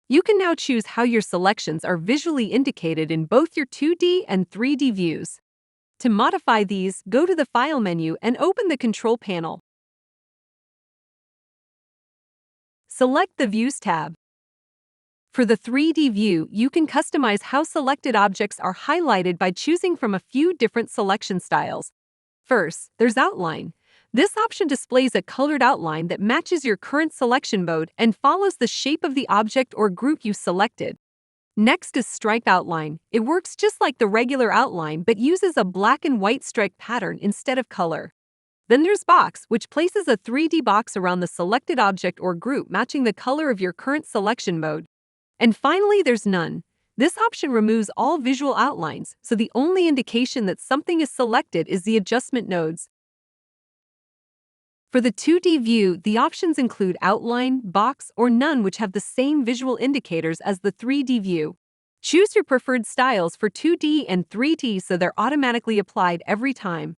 You can now choose how your selections are visually indicated in both your 2D and 3D views. To modify these, go to the File menu and open the Control panel. Select the Views tab. For the 3D view, you can customize how selected objects are highlighted by choosing from a few different selection styles. First, there's Outline. This option displays a colored outline that matches your current selection mode and follows the shape of the object or group you selected. Next is Stripe Outline. It works just like the regular outline but uses a black and white stripe pattern instead of color. Then there's Box, which places a 3D box around the selected object or group matching the color of your current selection mode. And finally, there's None. This option removes all visual outlines, so the only indication that something is selected is the adjustment nodes. For the 2D view, the options include Outline, Box, or None, which have the same visual indicators as the 3D view. Choose your preferred styles for 2D and 3D so they're automatically applied every time.